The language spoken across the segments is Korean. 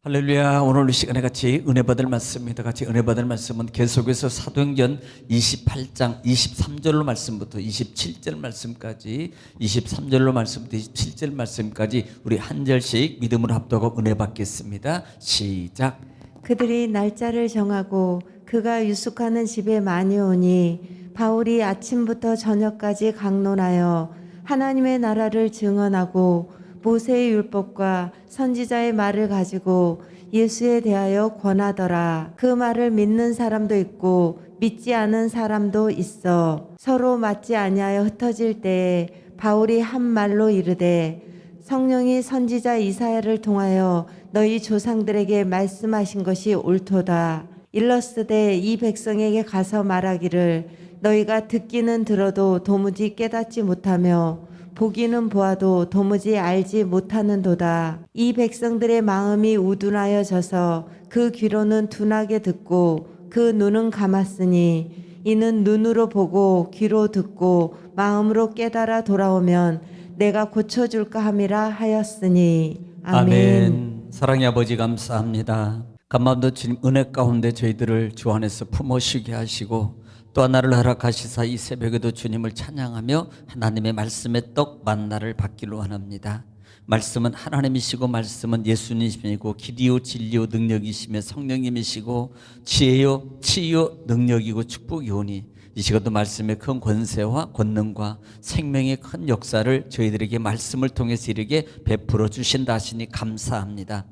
할렐루야. 오늘 이 시간에 같이 은혜 받을 말씀입니다. 같이 은혜 받을 말씀은 계속해서 사도행전 28장 23절로 말씀부터 27절 말씀까지 23절로 말씀부터 27절 말씀까지 우리 한 절씩 믿음으로 합독하고 은혜 받겠습니다. 시작. 그들이 날짜를 정하고 그가 유숙하는 집에 많이 오니 바울이 아침부터 저녁까지 강론하여 하나님의 나라를 증언하고 모세의 율법과 선지자의 말을 가지고 예수에 대하여 권하더라. 그 말을 믿는 사람도 있고 믿지 않은 사람도 있어. 서로 맞지 아니하여 흩어질 때에 바울이 한 말로 이르되 성령이 선지자 이사야를 통하여 너희 조상들에게 말씀하신 것이 옳도다. 일러스되 이 백성에게 가서 말하기를 너희가 듣기는 들어도 도무지 깨닫지 못하며 보기는 보아도 도무지 알지 못하는도다. 이 백성들의 마음이 우둔하여져서 그 귀로는 둔하게 듣고 그 눈은 감았으니 이는 눈으로 보고 귀로 듣고 마음으로 깨달아 돌아오면 내가 고쳐줄까 함이라 하였으니. 아멘. 사랑의 아버지 감사합니다. 간만도 주님 은혜 가운데 저희들을 주 안에서 품어쉬게 하시고 또 하나를 허락하시사 이 새벽에도 주님을 찬양하며 하나님의 말씀의 떡 만나를 받기로 원합니다. 말씀은 하나님이시고 말씀은 예수님이시고 길이요 진리요 능력이시며 성령님이시고 지혜요 치유요 능력이고 축복이오니 이 시간도 말씀의 큰 권세와 권능과 생명의 큰 역사를 저희들에게 말씀을 통해서 이르게 베풀어 주신다 하시니 감사합니다.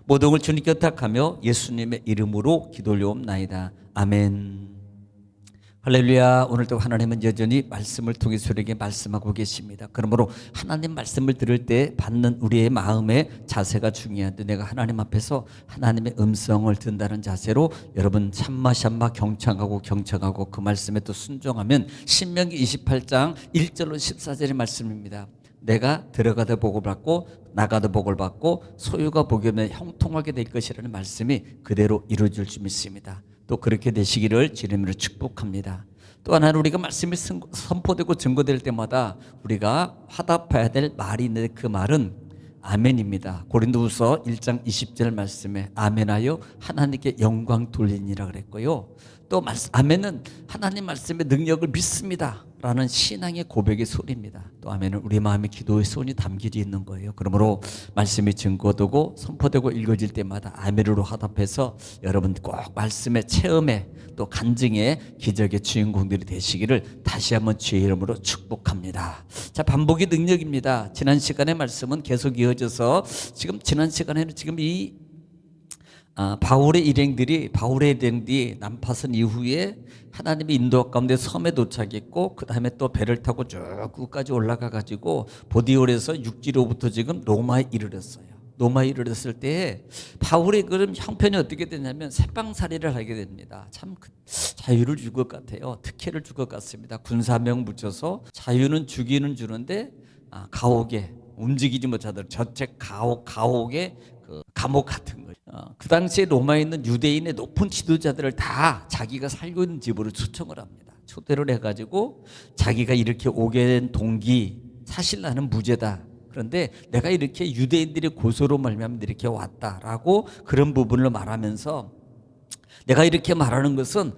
모든 걸 주님께 의탁하며 예수님의 이름으로 기도 올려옵나이다. 아멘. 할렐루야. 오늘도 하나님은 여전히 말씀을 통해서 우리에게 말씀하고 계십니다. 그러므로 하나님 말씀을 들을 때 받는 우리의 마음의 자세가 중요한데 내가 하나님 앞에서 하나님의 음성을 듣는다는 자세로 여러분 샴마 경청하고 그 말씀에 또 순종하면 신명기 28장 1절로 14절의 말씀입니다. 내가 들어가다 복을 받고 나가다 복을 받고 소유가 복이 없는 형통하게 될 것이라는 말씀이 그대로 이루어질 줄 믿습니다. 또 그렇게 되시기를 주님으로 축복합니다. 또 하나는 우리가 말씀이 선포되고 증거될 때마다 우리가 화답해야 될 말이 있는데 그 말은 아멘입니다. 고린도후서 1장 20절 말씀에 아멘하여 하나님께 영광 돌리니라 그랬고요. 또 아멘은 하나님 말씀의 능력을 믿습니다 라는 신앙의 고백의 소리입니다. 또 아멘은 우리 마음의 기도의 손이 담겨져 있는 거예요. 그러므로 말씀이 증거되고 선포되고 읽어질 때마다 아멘으로 화답해서 여러분 꼭 말씀의 체험에 또 간증의 기적의 주인공들이 되시기를 다시 한번 주의 이름으로 축복합니다. 자, 반복의 능력입니다. 지난 시간의 말씀은 계속 이어져서 지난 시간에는 이 바울의 일행들이 난파선 이후에 하나님의 인도 가운데 섬에 도착했고 그 다음에 또 배를 타고 쭉 끝까지 올라가 가지고 보디올에서 육지로부터 지금 로마에 이르렀어요. 로마에 이르렀을 때 바울의 그런 형편이 어떻게 되냐면 새빵살이를 하게 됩니다. 참 자유를 줄 것 같아요. 특혜를 줄 것 같습니다. 군사명 붙여서 자유는 주기는 주는데 가옥에 움직이지 못하도록 저책 가옥에 그 감옥 같은 거죠. 그 당시에 로마에 있는 유대인의 높은 지도자들을 다 자기가 살고 있는 집으로 초청을 합니다. 초대를 해가지고 자기가 이렇게 오게 된 동기, 사실 나는 무죄다. 그런데 내가 이렇게 유대인들의 고소로 말미암아 이렇게 왔다라고 그런 부분을 말하면서 내가 이렇게 말하는 것은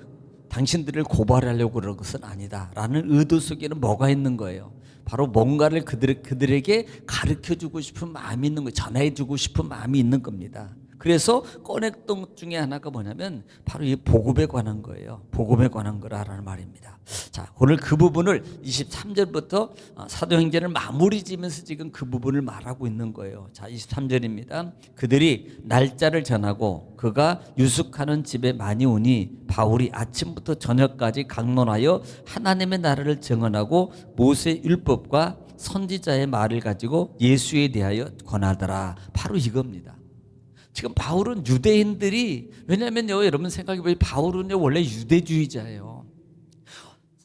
당신들을 고발하려고 그런 것은 아니다라는 의도 속에는 뭐가 있는 거예요. 바로 뭔가를 그들에게 가르쳐주고 싶은 마음이 있는 거예요. 전해주고 싶은 마음이 있는 겁니다. 그래서 꺼냈던 것 중에 하나가 뭐냐면 바로 이 복음에 관한 거예요. 복음에 관한 거라는 말입니다. 자, 오늘 그 부분을 23절부터 사도행전을 마무리 지면서 지금 그 부분을 말하고 있는 거예요. 자, 23절입니다. 그들이 날짜를 정하고 그가 유숙하는 집에 많이 오니 바울이 아침부터 저녁까지 강론하여 하나님의 나라를 증언하고 모세의 율법과 선지자의 말을 가지고 예수에 대하여 권하더라. 바로 이겁니다. 지금 바울은 유대인들이, 왜냐면요, 여러분 생각해보면 바울은요, 원래 유대주의자예요.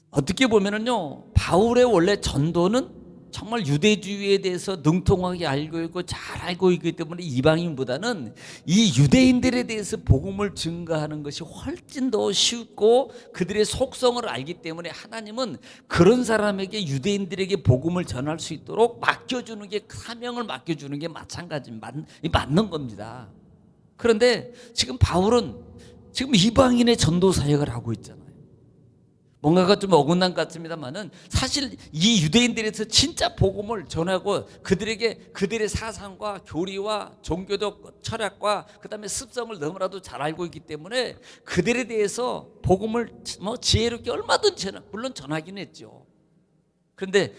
어떻게 보면은요, 바울의 원래 전도는 정말 유대주의에 대해서 능통하게 알고 있고 잘 알고 있기 때문에 이방인보다는 이 유대인들에 대해서 복음을 증거하는 것이 훨씬 더 쉽고 그들의 속성을 알기 때문에 하나님은 그런 사람에게 유대인들에게 복음을 전할 수 있도록 맡겨주는 게, 사명을 맡겨주는 게 마찬가지 맞는 겁니다. 그런데 지금 바울은 지금 이방인의 전도 사역을 하고 있잖아요. 뭔가가 좀 어긋난 것 같습니다만은 사실 이 유대인들에서 진짜 복음을 전하고 그들에게 그들의 사상과 교리와 종교적 철학과 그다음에 습성을 너무나도 잘 알고 있기 때문에 그들에 대해서 복음을 지혜롭게 얼마든지 물론 전하긴 했죠. 그런데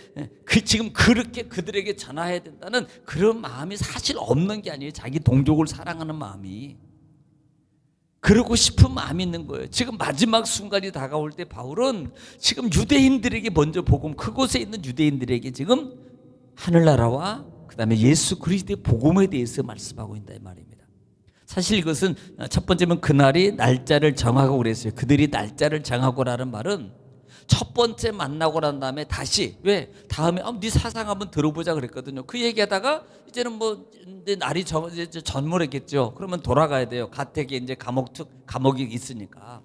지금 그렇게 그들에게 전화해야 된다는 그런 마음이 사실 없는 게 아니에요. 자기 동족을 사랑하는 마음이. 그러고 싶은 마음이 있는 거예요. 지금 마지막 순간이 다가올 때 바울은 지금 유대인들에게 먼저 복음, 그곳에 있는 유대인들에게 지금 하늘나라와 그 다음에 예수 그리스도의 복음에 대해서 말씀하고 있다 이 말입니다. 사실 이것은 첫 번째는 그날이 날짜를 정하고 그랬어요. 그들이 날짜를 정하고라는 말은 첫 번째 만나고 난 다음에 다시 왜 다음에 네 사상 한번 들어보자 그랬거든요. 그 얘기하다가 이제는 뭐 이제 날이 이제 전무했겠죠. 그러면 돌아가야 돼요. 가택에 이제 감옥이 있으니까.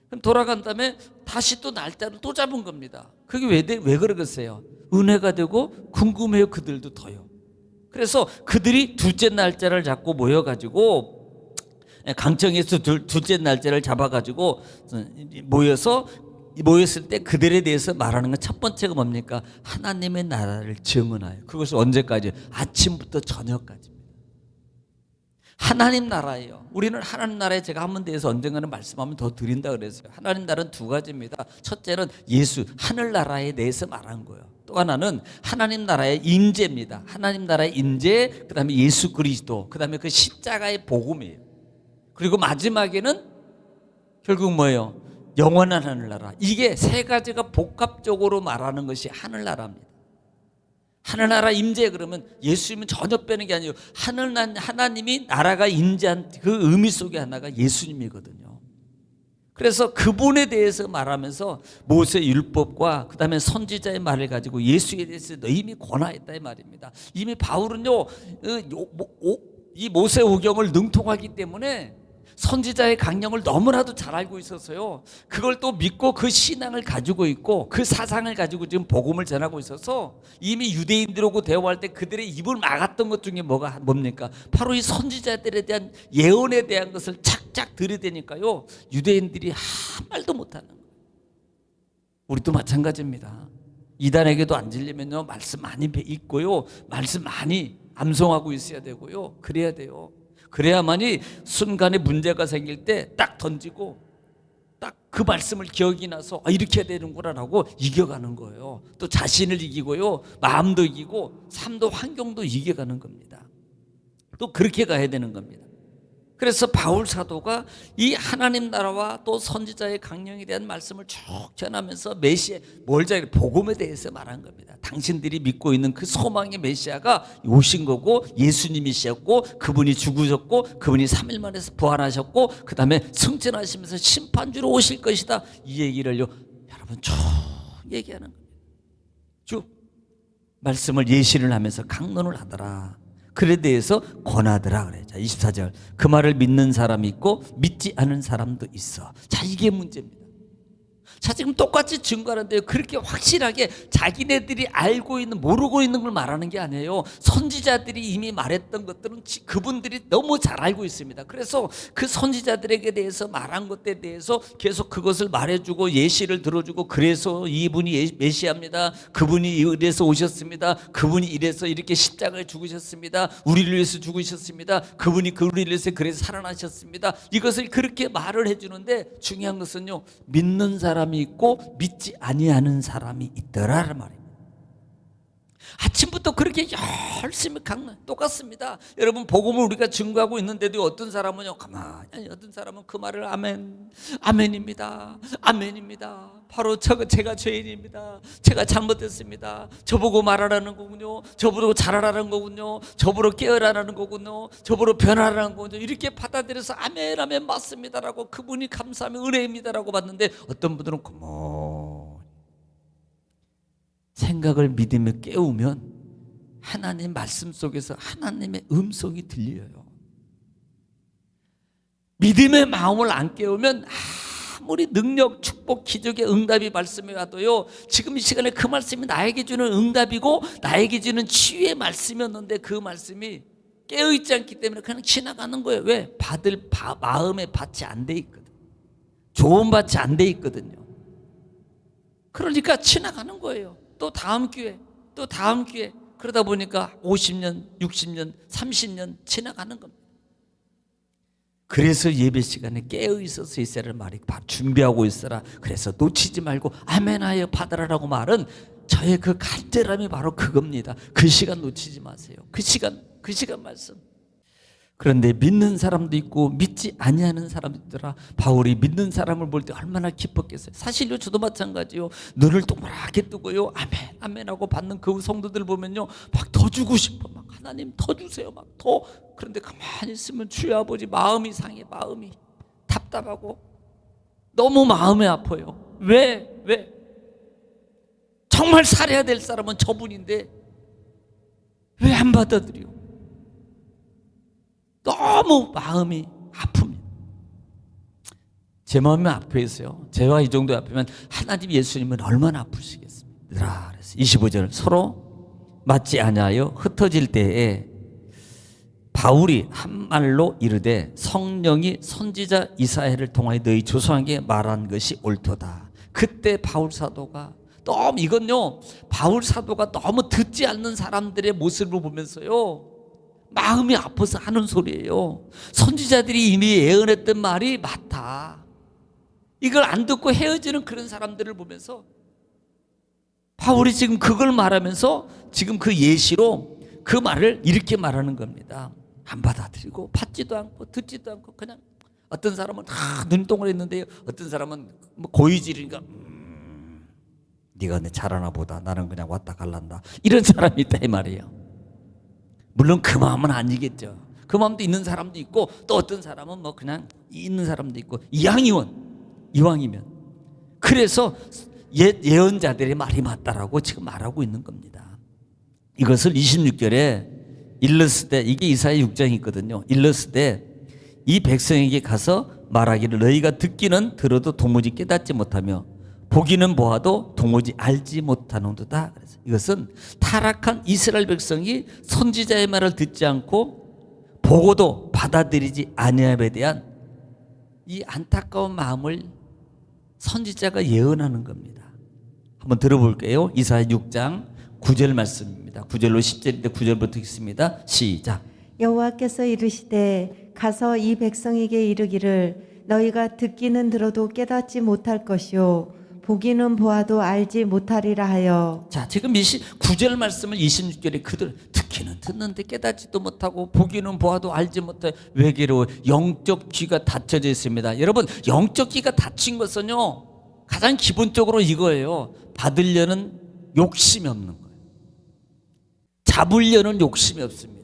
그럼 돌아간 다음에 다시 또 날짜를 또 잡은 겁니다. 그게 왜 그러겠어요? 은혜가 되고 궁금해요. 그들도 더요. 그래서 그들이 둘째 날짜를 잡고 모여가지고 강청에서 둘째 날짜를 잡아가지고 모였을 때 그들에 대해서 말하는 건 첫 번째가 뭡니까? 하나님의 나라를 증언하여. 그것이 언제까지? 아침부터 저녁까지입니다. 하나님 나라예요. 우리는 하나님 나라에 제가 한번 대해서 언젠가는 말씀하면 더 드린다 그랬어요. 하나님 나라는 두 가지입니다. 첫째는 예수, 하늘 나라에 대해서 말한 거예요. 또 하나는 하나님 나라의 인재입니다. 하나님 나라의 인재, 그 다음에 예수 그리스도, 그 다음에 그 십자가의 복음이에요. 그리고 마지막에는 결국 뭐예요? 영원한 하늘나라. 이게 세 가지가 복합적으로 말하는 것이 하늘나라입니다. 하늘나라 임재 그러면 예수님은 전혀 빼는 게 아니에요. 하나님이 나라가 임재한 그 의미 속에 하나가 예수님이거든요. 그래서 그분에 대해서 말하면서 모세 율법과 그 다음에 선지자의 말을 가지고 예수에 대해서 이미 권하였다 이 말입니다. 이미 바울은요 이 모세 오경을 능통하기 때문에 선지자의 강령을 너무나도 잘 알고 있어서요. 그걸 또 믿고 그 신앙을 가지고 있고 그 사상을 가지고 지금 복음을 전하고 있어서 이미 유대인들하고 대화할 때 그들의 입을 막았던 것 중에 뭡니까? 바로 이 선지자들에 대한 예언에 대한 것을 착착 들이대니까요. 유대인들이 한 말도 못하는 거예요. 우리도 마찬가지입니다. 이단에게도 안 질리면요. 말씀 많이 읽고요. 말씀 많이 암송하고 있어야 되고요. 그래야 돼요. 그래야만이 순간에 문제가 생길 때 딱 던지고 딱 그 말씀을 기억이 나서 이렇게 해야 되는구나 라고 이겨가는 거예요. 또 자신을 이기고요. 마음도 이기고 삶도 환경도 이겨가는 겁니다. 또 그렇게 가야 되는 겁니다. 그래서 바울 사도가 이 하나님 나라와 또 선지자의 강령에 대한 말씀을 쭉 전하면서 메시아 복음에 대해서 말한 겁니다. 당신들이 믿고 있는 그 소망의 메시아가 오신 거고 예수님이셨고 그분이 죽으셨고 그분이 3일 만에 부활하셨고 그 다음에 승천하시면서 심판주로 오실 것이다. 이 얘기를요 여러분 쭉 얘기하는 겁니다. 쭉 말씀을 예시를 하면서 강론을 하더라. 그에 대해서 권하더라 그래요. 자, 24절. 그 말을 믿는 사람이 있고 믿지 않은 사람도 있어. 자, 이게 문제입니다. 자, 지금 똑같이 증거하는데요. 그렇게 확실하게 자기네들이 알고 있는 모르고 있는 걸 말하는 게 아니에요. 선지자들이 이미 말했던 것들은 그분들이 너무 잘 알고 있습니다. 그래서 그 선지자들에게 대해서 말한 것에 대해서 계속 그것을 말해주고 예시를 들어주고 그래서 이분이 메시아입니다. 그분이 이래서 오셨습니다. 그분이 이래서 이렇게 십자가에 죽으셨습니다. 우리를 위해서 죽으셨습니다. 그분이 우리를 위해서 그래서 살아나셨습니다. 이것을 그렇게 말을 해주는데 중요한 것은요. 믿는 사람이 있고 믿지 아니하는 사람이 있더라는 말입니다. 아침부터 그렇게 열심히 똑같습니다. 여러분 복음을 우리가 증거하고 있는데도 어떤 사람은요 가만히 어떤 사람은 그 말을 아멘입니다. 아멘입니다. 바로 제가 죄인입니다. 제가 잘못했습니다. 저보고 말하라는 거군요. 저보고 잘하라는 거군요. 저보고 깨어라는 거군요. 저보고 변하라는 거군요. 이렇게 받아들여서 아멘 아멘 맞습니다라고 그분이 감사하면 은혜입니다라고 받는데 어떤 분들은 생각을 믿으며 깨우면 하나님 말씀 속에서 하나님의 음성이 들려요. 믿음의 마음을 안 깨우면 아무리 능력, 축복, 기적의 응답이 말씀에 와도요 지금 이 시간에 그 말씀이 나에게 주는 응답이고 나에게 주는 치유의 말씀이었는데 그 말씀이 깨어있지 않기 때문에 그냥 지나가는 거예요. 왜? 마음에 밭이 안 돼 있거든. 좋은 밭이 안 돼 있거든요. 그러니까 지나가는 거예요. 또 다음 기회, 또 다음 기회. 그러다 보니까 50년, 60년, 30년 지나가는 겁니다. 그래서 예배 시간에 깨어있어서 있어야 말이 준비하고 있어라. 그래서 놓치지 말고 아멘하여 받으라라고 말은 저의 그 간절함이 바로 그겁니다. 그 시간 놓치지 마세요. 그 시간 말씀. 그런데 믿는 사람도 있고 믿지 아니하는 사람도 있더라. 바울이 믿는 사람을 볼 때 얼마나 기뻤겠어요. 사실요, 저도 마찬가지요. 눈을 동그랗게 뜨고요, 아멘 아멘하고 받는 그 성도들 보면요, 막 더 주고 싶어. 막 하나님 더 주세요. 막 더. 그런데 가만히 있으면 주여 아버지 마음이 상해. 마음이 답답하고 너무 마음이 아파요. 왜? 정말 살아야 될 사람은 저분인데 왜 안 받아들여? 너무 마음이 아픕니다. 제 마음이 아프겠어요. 제가 이 정도 아프면 하나님 예수님은 얼마나 아프시겠습니까? 그래서 25절 서로 맞지 아니하여 흩어질 때에 바울이 한 말로 이르되 성령이 선지자 이사야를 통하여 너희 조상에게 말한 것이 옳도다. 그때 바울 사도가 너무 이건요, 바울 사도가 너무 듣지 않는 사람들의 모습을 보면서요, 마음이 아파서 하는 소리예요. 선지자들이 이미 예언했던 말이 맞다. 이걸 안 듣고 헤어지는 그런 사람들을 보면서 바울이 지금 그걸 말하면서 지금 그 예시로 그 말을 이렇게 말하는 겁니다. 안 받아들이고 받지도 않고 듣지도 않고 그냥 어떤 사람은 다 눈동을 했는데 어떤 사람은 뭐 고이질이니까 네가 내 잘하나 보다. 나는 그냥 왔다 갈란다. 이런 사람이 있다 이 말이에요. 물론 그 마음은 아니겠죠. 그 마음도 있는 사람도 있고 또 어떤 사람은 뭐 그냥 있는 사람도 있고 이왕이면 그래서 예언자들의 말이 맞다라고 지금 말하고 있는 겁니다. 이것을 26절에 일렀을 때, 이게 이사야 6장이 있거든요. 일렀을 때 이 백성에게 가서 말하기를 너희가 듣기는 들어도 도무지 깨닫지 못하며 보기는 보아도 도무지 알지 못하는도다. 그래서 이것은 타락한 이스라엘 백성이 선지자의 말을 듣지 않고 보고도 받아들이지 아니함에 대한 이 안타까운 마음을 선지자가 예언하는 겁니다. 한번 들어볼게요. 이사야 6장 9절 말씀입니다. 9절로 10절인데 9절부터 읽습니다. 시작. 여호와께서 이르시되 가서 이 백성에게 이르기를 너희가 듣기는 들어도 깨닫지 못할 것이요 보기는 보아도 알지 못하리라 하여. 자, 지금 9절 말씀을 26절에 그들 듣기는 듣는데 깨닫지도 못하고 보기는 보아도 알지 못해. 외계로 영적 귀가 닫혀져 있습니다. 여러분, 영적 귀가 닫힌 것은요, 가장 기본적으로 이거예요. 받으려는 욕심이 없는 거예요. 잡으려는 욕심이 없습니다.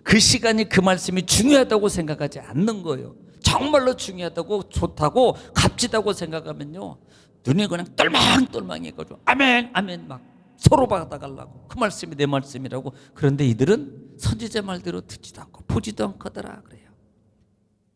그 시간이 그 말씀이 중요하다고 생각하지 않는 거예요. 정말로 중요하다고 좋다고 값지다고 생각하면요, 눈이 그냥 똘망똘망해가지고 아멘 아멘 막 서로 받아가려고 그 말씀이 내 말씀이라고. 그런데 이들은 선지자 말대로 듣지도 않고 보지도 않거더라 그래요.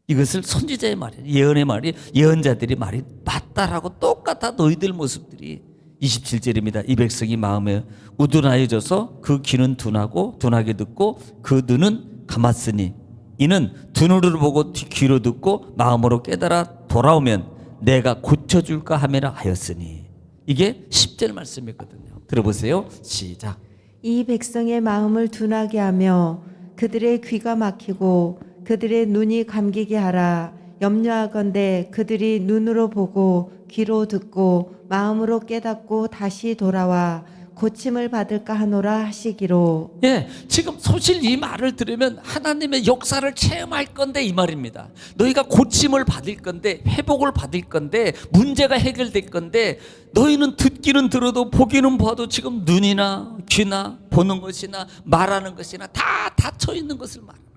이것을 선지자의 말이, 예언의 말이, 예언자들이 말이 맞다라고 똑같아. 너희들 모습들이 27절입니다. 이 백성이 마음에 우둔하여져서 그 귀는 둔하게 듣고 그 눈은 감았으니 이는 두 눈으로 보고 귀로 듣고 마음으로 깨달아 돌아오면 내가 고쳐줄까 하매라 하였으니. 이게 10절 말씀이거든요. 들어보세요. 시작. 이 백성의 마음을 둔하게 하며 그들의 귀가 막히고 그들의 눈이 감기게 하라. 염려하건대 그들이 눈으로 보고 귀로 듣고 마음으로 깨닫고 다시 돌아와 고침을 받을까 하노라 하시기로. 예, 지금 소실 이 말을 들으면 하나님의 역사를 체험할 건데 이 말입니다. 너희가 고침을 받을 건데, 회복을 받을 건데, 문제가 해결될 건데, 너희는 듣기는 들어도 보기는 봐도 지금 눈이나 귀나 보는 것이나 말하는 것이나 다 닫혀 있는 것을 말합니다.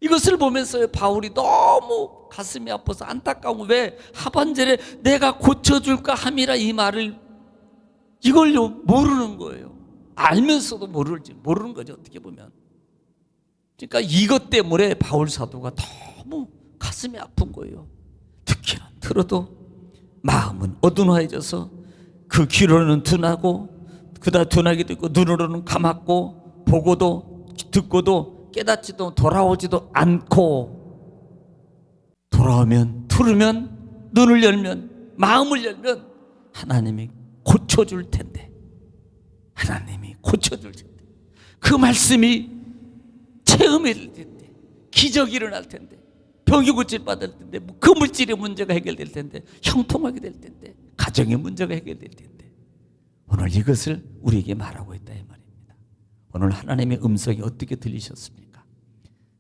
이것을 보면서 바울이 너무 가슴이 아파서 안타까운, 왜 하반절에 내가 고쳐줄까 함이라 이 말을, 이걸요 모르는 거예요. 알면서도 모르는 거죠, 어떻게 보면. 그러니까 이것 때문에 바울 사도가 너무 가슴이 아픈 거예요. 듣기는 들어도 마음은 어두워져서 그 귀로는 둔하고 그다 둔하게 되고 눈으로는 감았고 보고도 듣고도 깨닫지도 돌아오지도 않고, 돌아오면 들으면 눈을 열면 마음을 열면 하나님이 고쳐줄 텐데, 하나님이 고쳐줄 텐데, 그 말씀이 체험이 될 텐데, 기적이 일어날 텐데, 병이 고칠 받을 텐데, 그 물질의 문제가 해결될 텐데, 형통하게 될 텐데, 가정의 문제가 해결될 텐데, 오늘 이것을 우리에게 말하고 있다 이 말입니다. 오늘 하나님의 음성이 어떻게 들리셨습니까?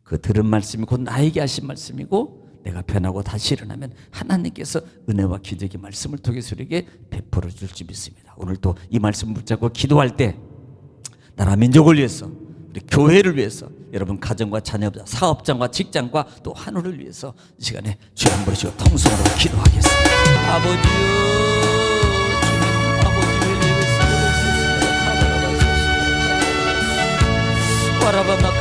그 들은 말씀이 곧 나에게 하신 말씀이고, 내가 변하고 다시 일어나면 하나님께서 은혜와 기적의 말씀을 통해서 우리에게 베풀어 줄 줄 믿습니다. 오늘 또 이 말씀 붙잡고 기도할 때 나라 민족을 위해서, 우리 교회를 위해서, 여러분 가정과 자녀자, 사업장과 직장과 또 하늘을 위해서 이 시간에 주여 한번 부르시고 통성으로 기도하겠습니다. 아버지요, 주님, 아버지를 예배스러워 주시옵소서. 와라바마